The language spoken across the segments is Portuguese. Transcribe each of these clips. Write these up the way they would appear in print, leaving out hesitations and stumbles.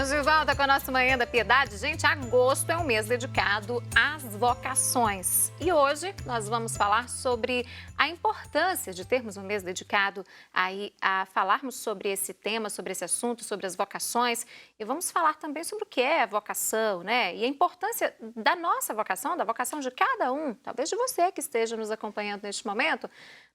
Estamos de volta com a nossa Manhã da Piedade. Gente, agosto é um mês dedicado às vocações. E hoje nós vamos falar sobre a importância de termos um mês dedicado aí a falarmos sobre esse tema, sobre esse assunto, sobre as vocações. E vamos falar também sobre o que é a vocação, né? E a importância da nossa vocação, da vocação de cada um, talvez de você que esteja nos acompanhando neste momento,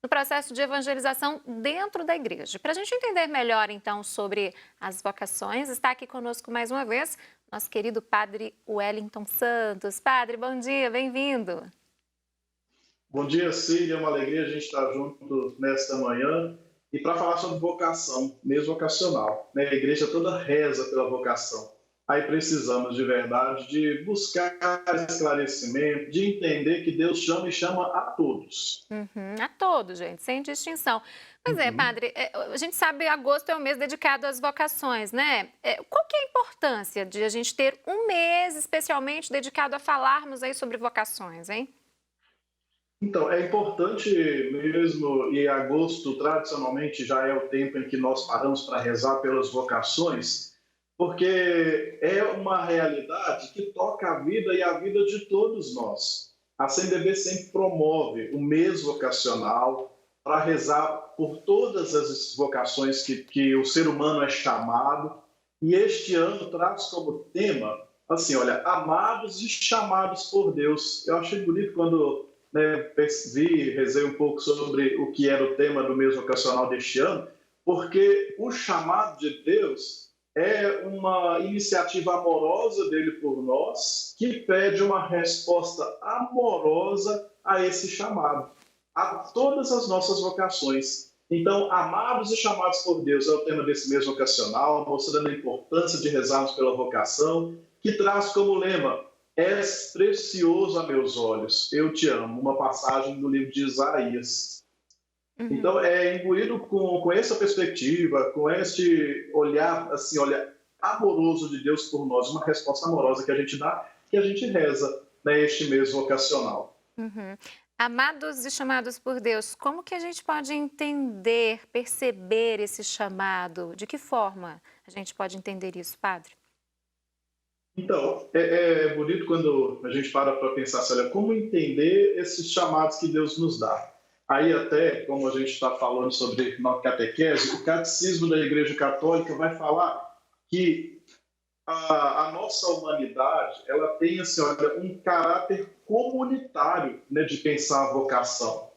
no processo de evangelização dentro da igreja. Para a gente entender melhor, então, sobre as vocações, está aqui conosco mais uma vez nosso querido Padre Wellington Santos. Padre, bom dia, bem-vindo. Bom dia, Cília, é uma alegria a gente estar junto nesta manhã e para falar sobre vocação, mês vocacional. Né? A igreja toda reza pela vocação. Aí precisamos, de verdade, de buscar esclarecimento, de entender que Deus chama e chama a todos. A todos, gente, sem distinção. Pois é, Padre, a gente sabe que agosto é um mês dedicado às vocações, né? Qual que é a importância de a gente ter um mês especialmente dedicado a falarmos aí sobre vocações, hein? Então, é importante mesmo, e agosto tradicionalmente já é o tempo em que nós paramos para rezar pelas vocações, porque é uma realidade que toca a vida e a vida de todos nós. A CNBB sempre promove o mês vocacional para rezar por todas as vocações que o ser humano é chamado, e este ano traz como tema, assim, olha, amados e chamados por Deus. Eu achei bonito quando rezei um pouco sobre o que era o tema do mês vocacional deste ano, porque o chamado de Deus é uma iniciativa amorosa dele por nós, que pede uma resposta amorosa a esse chamado, a todas as nossas vocações. Então, amados e chamados por Deus é o tema desse mês vocacional, mostrando a importância de rezarmos pela vocação, que traz como lema: és precioso a meus olhos, eu te amo, uma passagem do livro de Isaías. Então, é imbuído com essa perspectiva, com este olhar, assim, olha, amoroso de Deus por nós, uma resposta amorosa que a gente dá, que a gente reza neste mês vocacional. Amados e chamados por Deus, como que a gente pode entender, perceber esse chamado? De que forma a gente pode entender isso, Padre? Então, é bonito quando a gente para pensar, assim, olha, como entender esses chamados que Deus nos dá. Aí até, como a gente está falando sobre catequese, o Catecismo da Igreja Católica vai falar que a nossa humanidade ela tem, assim, olha, um caráter comunitário, né, de pensar a vocação.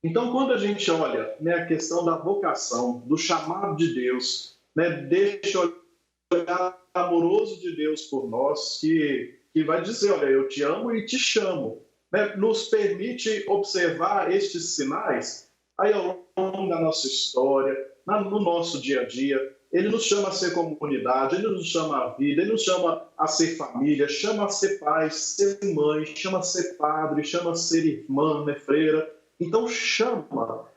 Então, quando a gente olha, né, a questão da vocação, do chamado de Deus, né, deixa olhar amoroso de Deus por nós, que vai dizer, olha, eu te amo e te chamo. Né? Nos permite observar estes sinais aí ao longo da nossa história, no nosso dia a dia. Ele nos chama a ser comunidade, ele nos chama a vida, ele nos chama a ser família, chama a ser pai, ser mãe, chama a ser padre, chama a ser irmã, né, freira. Então chama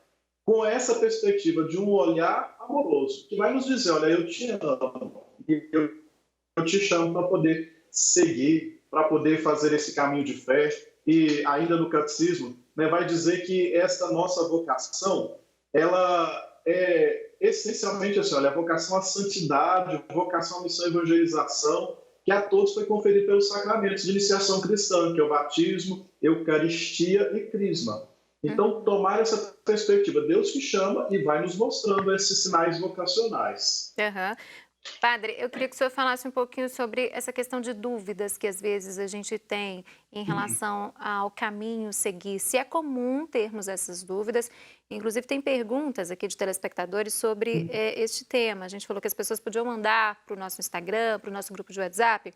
com essa perspectiva de um olhar amoroso, que vai nos dizer, olha, eu te amo, eu te chamo para poder seguir, para poder fazer esse caminho de fé. E ainda no catecismo, né, vai dizer que esta nossa vocação, ela é essencialmente assim, olha, a vocação à santidade, a vocação à missão e evangelização, que a todos foi conferida pelos sacramentos de iniciação cristã, que é o batismo, eucaristia e crisma. Então, tomar essa perspectiva, Deus que chama e vai nos mostrando esses sinais vocacionais. Padre, eu queria que o senhor falasse um pouquinho sobre essa questão de dúvidas que às vezes a gente tem em relação ao caminho seguir. Se é comum termos essas dúvidas, inclusive tem perguntas aqui de telespectadores sobre este tema. A gente falou que as pessoas podiam mandar para o nosso Instagram, para o nosso grupo de WhatsApp.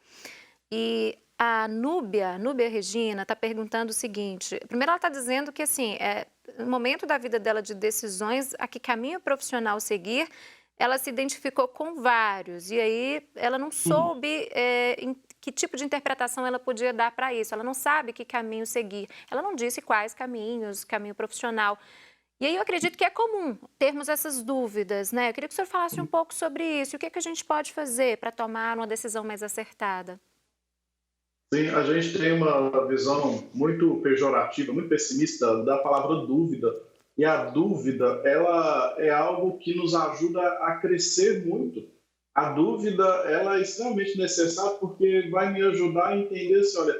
E a Núbia Regina está perguntando o seguinte. Primeiro ela está dizendo que assim, no momento da vida dela de decisões, a que caminho profissional seguir, ela se identificou com vários, e aí ela não soube em que tipo de interpretação ela podia dar para isso. Ela não sabe que caminho seguir. Ela não disse quais caminhos, caminho profissional. E aí eu acredito que é comum termos essas dúvidas, né? Eu queria que o senhor falasse um pouco sobre isso. O que é que a gente pode fazer para tomar uma decisão mais acertada? Sim, a gente tem uma visão muito pejorativa, muito pessimista da palavra dúvida. E a dúvida, ela é algo que nos ajuda a crescer muito A dúvida, ela é extremamente necessária porque vai me ajudar a entender se, olha,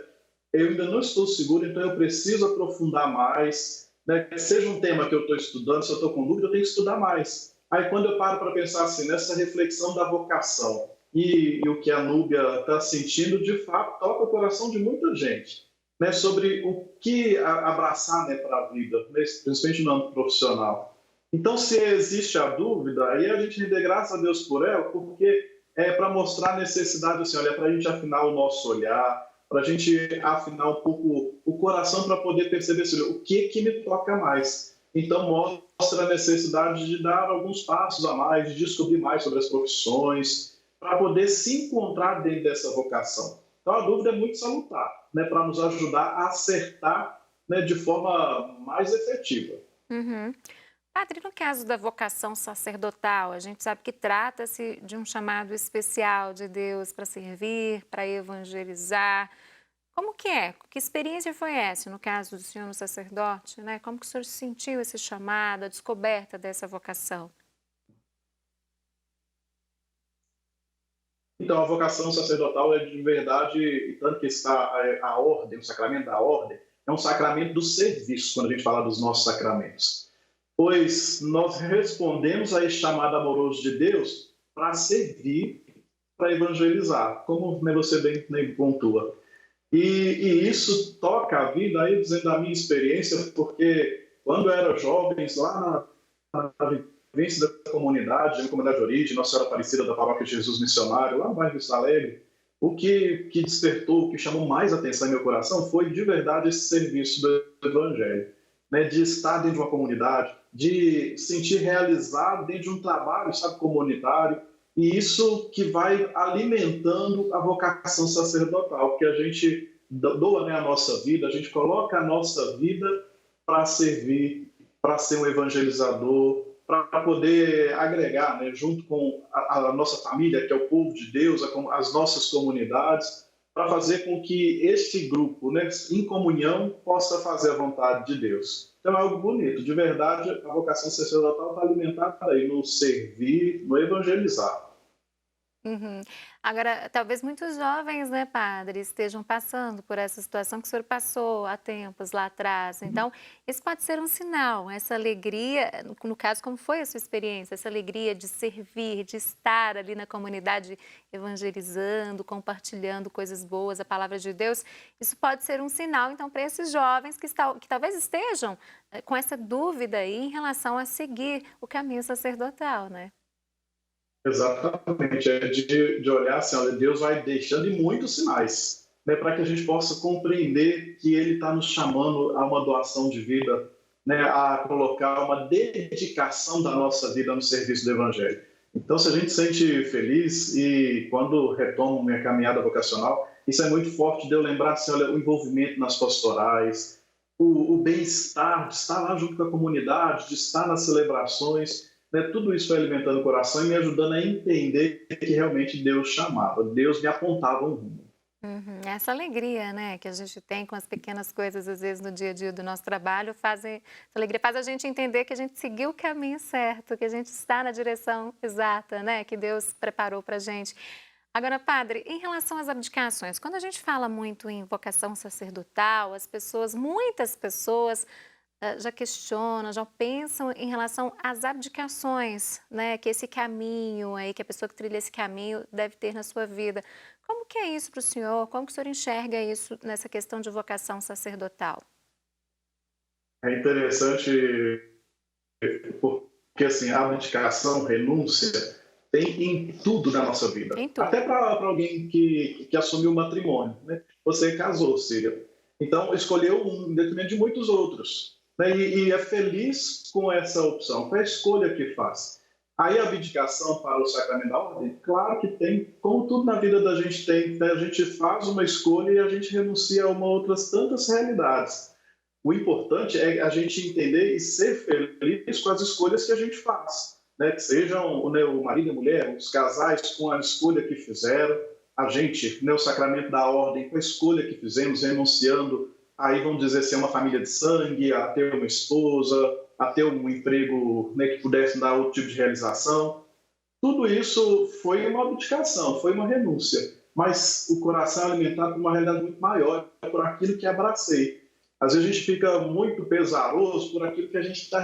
eu ainda não estou seguro, então eu preciso aprofundar mais, né? Seja um tema que eu estou estudando, se eu estou com dúvida, eu tenho que estudar mais. Aí quando eu paro para pensar assim, nessa reflexão da vocação e o que a Núbia está sentindo, de fato, toca o coração de muita gente, né? Sobre o que abraçar, né, para a vida, né? Principalmente no âmbito profissional. Então, se existe a dúvida, aí a gente rende graças a Deus por ela, porque é para mostrar a necessidade, assim, olha, para a gente afinar o nosso olhar, para a gente afinar um pouco o coração para poder perceber assim, o que me toca mais. Então, mostra a necessidade de dar alguns passos a mais, de descobrir mais sobre as profissões, para poder se encontrar dentro dessa vocação. Então, a dúvida é muito salutar, né, para nos ajudar a acertar, né, de forma mais efetiva. Uhum. Padre, no caso da vocação sacerdotal, a gente sabe que trata-se de um chamado especial de Deus para servir, para evangelizar. Como que é? Que experiência foi essa, no caso do senhor no sacerdote, né? Como que o senhor sentiu esse chamado, a descoberta dessa vocação? Então, a vocação sacerdotal é de verdade, e tanto que está a ordem, o sacramento da ordem, é um sacramento do serviço, quando a gente fala dos nossos sacramentos. Pois nós respondemos a esse chamado amoroso de Deus para servir, para evangelizar, como, né, você bem pontua. E isso toca a vida, aí dizendo a minha experiência, porque quando eu era jovem, lá na vivência da comunidade, da minha comunidade de origem, Nossa Senhora Aparecida da Paróquia Jesus Missionário, lá no bairro Vista Alegre, o que despertou, o que chamou mais atenção em meu coração foi de verdade esse serviço do Evangelho, né? De estar dentro de uma comunidade, de sentir realizado dentro de um trabalho, sabe, comunitário, e isso que vai alimentando a vocação sacerdotal, porque a gente doa, né, a nossa vida, a gente coloca a nossa vida para servir, para ser um evangelizador, para poder agregar, né, junto com a nossa família, que é o povo de Deus, as nossas comunidades, para fazer com que este grupo, né, em comunhão, possa fazer a vontade de Deus. Então é algo bonito. De verdade, a vocação sacerdotal está alimentada aí no servir, no evangelizar. Uhum. Agora, talvez muitos jovens, né, padre, estejam passando por essa situação que o senhor passou há tempos lá atrás. Então, isso pode ser um sinal, essa alegria, no caso, como foi a sua experiência, essa alegria de servir, de estar ali na comunidade evangelizando, compartilhando coisas boas, a palavra de Deus, isso pode ser um sinal, então, para esses jovens que talvez estejam com essa dúvida aí em relação a seguir o caminho sacerdotal, né? Exatamente, é de olhar assim, olha, Deus vai deixando e muitos sinais, né, para que a gente possa compreender que Ele está nos chamando a uma doação de vida, né, a colocar uma dedicação da nossa vida no serviço do Evangelho. Então, se a gente se sente feliz e quando retomo minha caminhada vocacional, isso é muito forte de eu lembrar assim, olha, o envolvimento nas pastorais, o bem-estar, de estar lá junto com a comunidade, de estar nas celebrações, né? Tudo isso foi alimentando o coração e me ajudando a entender que realmente Deus chamava, Deus me apontava um rumo. Uhum. Essa alegria, né, que a gente tem com as pequenas coisas, às vezes, no dia a dia do nosso trabalho, essa alegria faz a gente entender que a gente seguiu o caminho certo, que a gente está na direção exata, né, que Deus preparou para a gente. Agora, padre, em relação às abdicações, quando a gente fala muito em vocação sacerdotal, muitas pessoas já questionam, já pensam em relação às abdicações, né, que esse caminho aí, que a pessoa que trilha esse caminho deve ter na sua vida. Como que é isso para o senhor? Como que o senhor enxerga isso nessa questão de vocação sacerdotal? É interessante porque assim, a abdicação, renúncia, tem em tudo na nossa vida. Em tudo. Até para alguém que assumiu o matrimônio. Né? Você casou, Cília. Então, escolheu um em detrimento de muitos outros. Né? E é feliz com essa opção, com a escolha que faz. Aí a abdicação para o sacramento da ordem, claro que tem, como tudo na vida da gente tem, né? A gente faz uma escolha e a gente renuncia a uma outras tantas realidades. O importante é a gente entender e ser feliz com as escolhas que a gente faz, né? Que sejam, né, o marido e a mulher, os casais com a escolha que fizeram, a gente, né, o sacramento da ordem, com a escolha que fizemos, renunciando, aí vamos dizer, ser uma família de sangue, a ter uma esposa, a ter um emprego, né, que pudesse dar outro tipo de realização. Tudo isso foi uma abdicação, foi uma renúncia, mas o coração é alimentado por uma realidade muito maior, por aquilo que abracei. Às vezes a gente fica muito pesaroso por aquilo que a gente está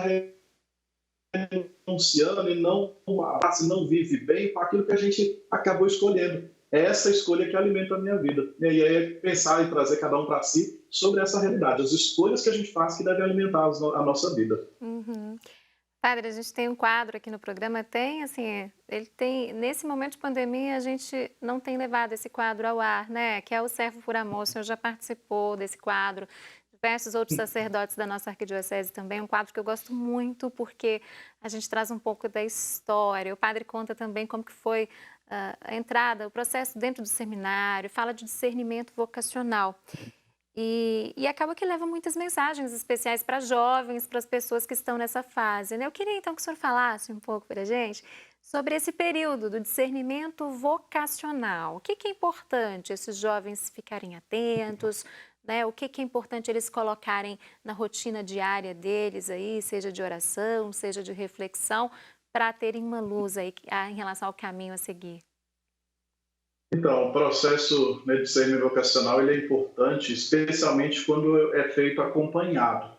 renunciando e não abraça, não vive bem com aquilo que a gente acabou escolhendo. É essa escolha que alimenta a minha vida. E aí é pensar e trazer cada um para si sobre essa realidade, as escolhas que a gente faz que devem alimentar a nossa vida. Uhum. Padre, a gente tem um quadro aqui no programa, tem assim, ele tem, nesse momento de pandemia, a gente não tem levado esse quadro ao ar, né? Que é o Servo por Amor, o senhor já participou desse quadro, diversos outros sacerdotes da nossa arquidiocese também, um quadro que eu gosto muito, porque a gente traz um pouco da história, o padre conta também como que foi a entrada, o processo dentro do seminário, fala de discernimento vocacional. E acaba que leva muitas mensagens especiais para jovens, para as pessoas que estão nessa fase, né? Eu queria então que o senhor falasse um pouco para a gente sobre esse período do discernimento vocacional. O que é importante esses jovens ficarem atentos, né? O que é importante eles colocarem na rotina diária deles aí, seja de oração, seja de reflexão, para terem uma luz aí em relação ao caminho a seguir. Então, o processo, né, de discernimento vocacional ele é importante, especialmente quando é feito acompanhado.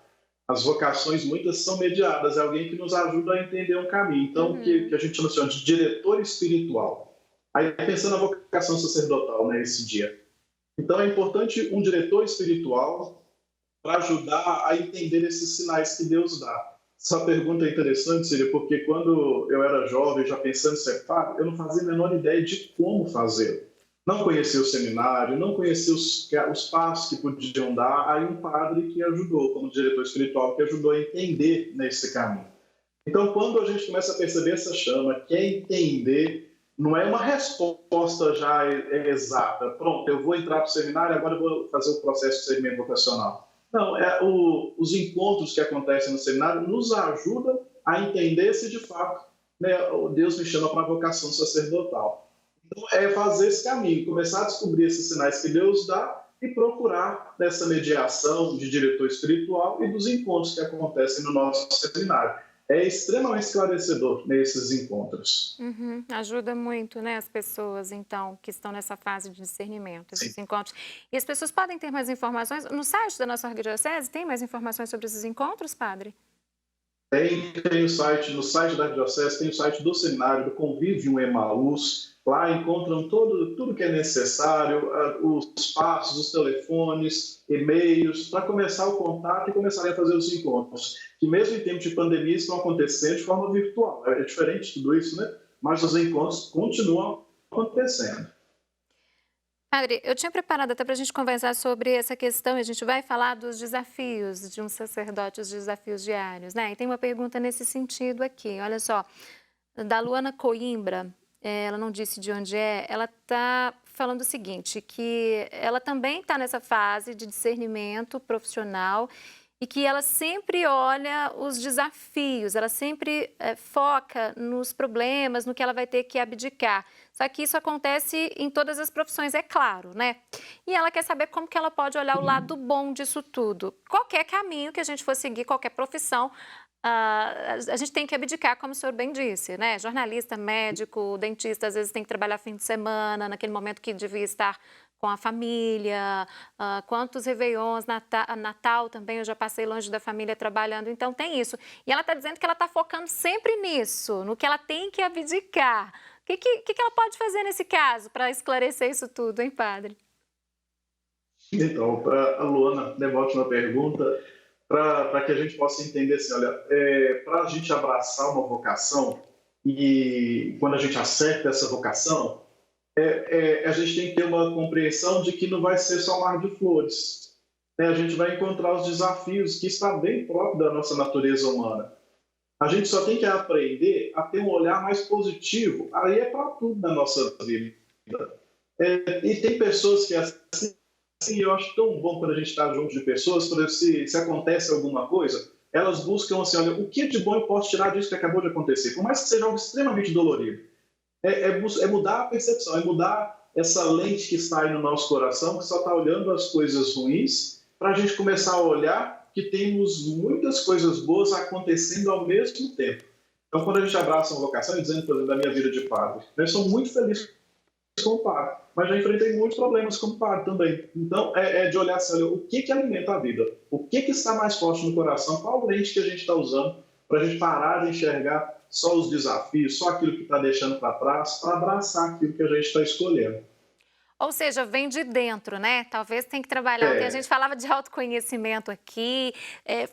As vocações, muitas são mediadas, é alguém que nos ajuda a entender um caminho. Então, que a gente chama de diretor espiritual. Aí, pensando na vocação sacerdotal, né, esse dia. Então, é importante um diretor espiritual para ajudar a entender esses sinais que Deus dá. Essa pergunta é interessante, Síria, porque quando eu era jovem, já pensando em ser padre, eu não fazia a menor ideia de como fazer. Não conhecia o seminário, não conhecia os passos que podiam dar. Aí um padre que ajudou, como diretor espiritual, que ajudou a entender nesse caminho. Então, quando a gente começa a perceber essa chama, quer entender, não é uma resposta já exata. Pronto, eu vou entrar para o seminário, agora eu vou fazer o processo de discernimento vocacional. Não, os encontros que acontecem no seminário nos ajudam a entender se de fato, né, Deus me chama para a vocação sacerdotal. Então, é fazer esse caminho, começar a descobrir esses sinais que Deus dá e procurar nessa mediação de diretor espiritual e dos encontros que acontecem no nosso seminário. É extremamente esclarecedor nesses encontros. Ajuda muito, né, as pessoas, então, que estão nessa fase de discernimento, esses Sim. encontros. E as pessoas podem ter mais informações? No site da nossa arquidiocese tem mais informações sobre esses encontros, padre? Tem o site, no site da Arquidiocese, tem o site do seminário, do Convívio Emaús. Lá encontram tudo que é necessário, os passos, os telefones, e-mails, para começar o contato e começarem a fazer os encontros. Que mesmo em tempo de pandemia estão acontecendo de forma virtual. É diferente de tudo isso, né? Mas os encontros continuam acontecendo. Padre, eu tinha preparado até para a gente conversar sobre essa questão, e a gente vai falar dos desafios de um sacerdote, os desafios diários, né? E tem uma pergunta nesse sentido aqui, olha só, da Luana Coimbra, ela não disse de onde é, ela está falando o seguinte, que ela também está nessa fase de discernimento profissional e que ela sempre olha os desafios, ela sempre foca nos problemas, no que ela vai ter que abdicar. Só que isso acontece em todas as profissões, é claro, né? E ela quer saber como que ela pode olhar o lado bom disso tudo. Qualquer caminho que a gente for seguir, qualquer profissão, a gente tem que abdicar, como o senhor bem disse, né? Jornalista, médico, dentista, às vezes tem que trabalhar fim de semana, naquele momento que devia estar com a família, quantos réveillons, Natal também, eu já passei longe da família trabalhando, então tem isso. E ela está dizendo que ela está focando sempre nisso, no que ela tem que abdicar. O que ela pode fazer nesse caso para esclarecer isso tudo, hein, padre? Então, a Luana, né, uma ótima pergunta, para que a gente possa entender assim, olha, para a gente abraçar uma vocação e quando a gente acerta essa vocação, a gente tem que ter uma compreensão de que não vai ser só um mar de flores. Né? A gente vai encontrar os desafios que está bem próprio da nossa natureza humana. A gente só tem que aprender a ter um olhar mais positivo. Aí é para tudo na nossa vida. E tem pessoas que assim, eu acho tão bom quando a gente está junto de pessoas, por exemplo, se acontece alguma coisa, elas buscam assim, olha, o que de bom eu posso tirar disso que acabou de acontecer? Por mais que seja algo extremamente dolorido. É mudar a percepção, é mudar essa lente que está aí no nosso coração, que só está olhando as coisas ruins, para a gente começar a olhar que temos muitas coisas boas acontecendo ao mesmo tempo. Então, quando a gente abraça uma vocação, e dizendo, por exemplo, da minha vida de padre, eu sou muito feliz como padre, mas já enfrentei muitos problemas como padre também. Então, de olhar assim, olha, o que alimenta a vida? O que está mais forte no coração? Qual lente que a gente está usando para a gente parar de enxergar só os desafios, só aquilo que está deixando para trás, para abraçar aquilo que a gente está escolhendo? Ou seja, vem de dentro, né? Talvez tem que trabalhar. Ontem a gente É, falava de autoconhecimento aqui,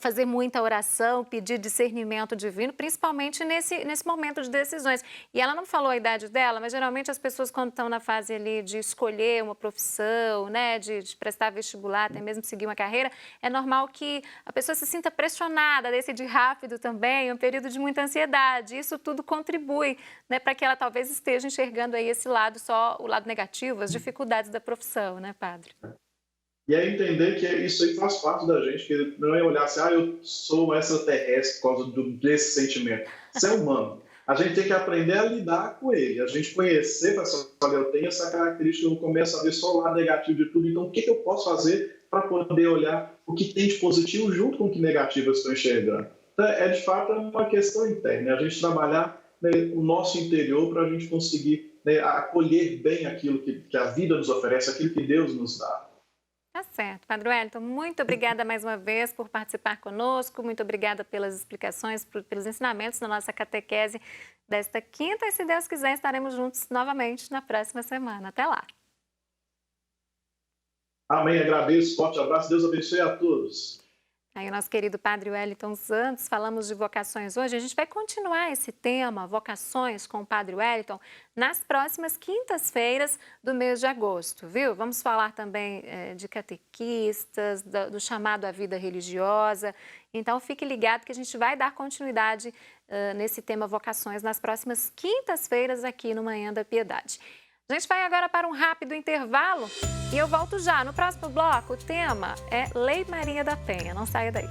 fazer muita oração, pedir discernimento divino, principalmente nesse momento de decisões. E ela não falou a idade dela, mas geralmente as pessoas quando estão na fase ali de escolher uma profissão, né, de prestar vestibular, até mesmo seguir uma carreira, é normal que a pessoa se sinta pressionada a decidir rápido também, é um período de muita ansiedade. Isso tudo contribui, né, para que ela talvez esteja enxergando aí esse lado, só o lado negativo, as dificuldades da profissão, né, padre? e é entender que isso aí faz parte da gente, que não é olhar assim, eu sou um extraterrestre por causa desse sentimento. Isso é humano. A gente tem que aprender a lidar com ele, a gente conhecer, olha, eu tenho essa característica, eu começo a ver só o lado negativo de tudo, então o que eu posso fazer para poder olhar o que tem de positivo junto com o que negativo eu estou enxergando? Então, de fato, é uma questão interna, a gente trabalhar, né, o nosso interior para a gente conseguir, né, acolher bem aquilo que a vida nos oferece, aquilo que Deus nos dá. Tá certo. Padre Wellington, muito obrigada mais uma vez por participar conosco, muito obrigada pelas explicações, pelos ensinamentos na nossa catequese desta quinta e, se Deus quiser, estaremos juntos novamente na próxima semana. Até lá. Amém, agradeço, forte abraço, Deus abençoe a todos. Aí o nosso querido Padre Wellington Santos, falamos de vocações hoje. A gente vai continuar esse tema, vocações, com o Padre Wellington, nas próximas quintas-feiras do mês de agosto, viu? Vamos falar também de catequistas, do chamado à vida religiosa. Então, fique ligado que a gente vai dar continuidade nesse tema vocações nas próximas quintas-feiras aqui no Manhã da Piedade. A gente vai agora para um rápido intervalo e eu volto já. No próximo bloco, o tema é Lei Maria da Penha. Não saia daí.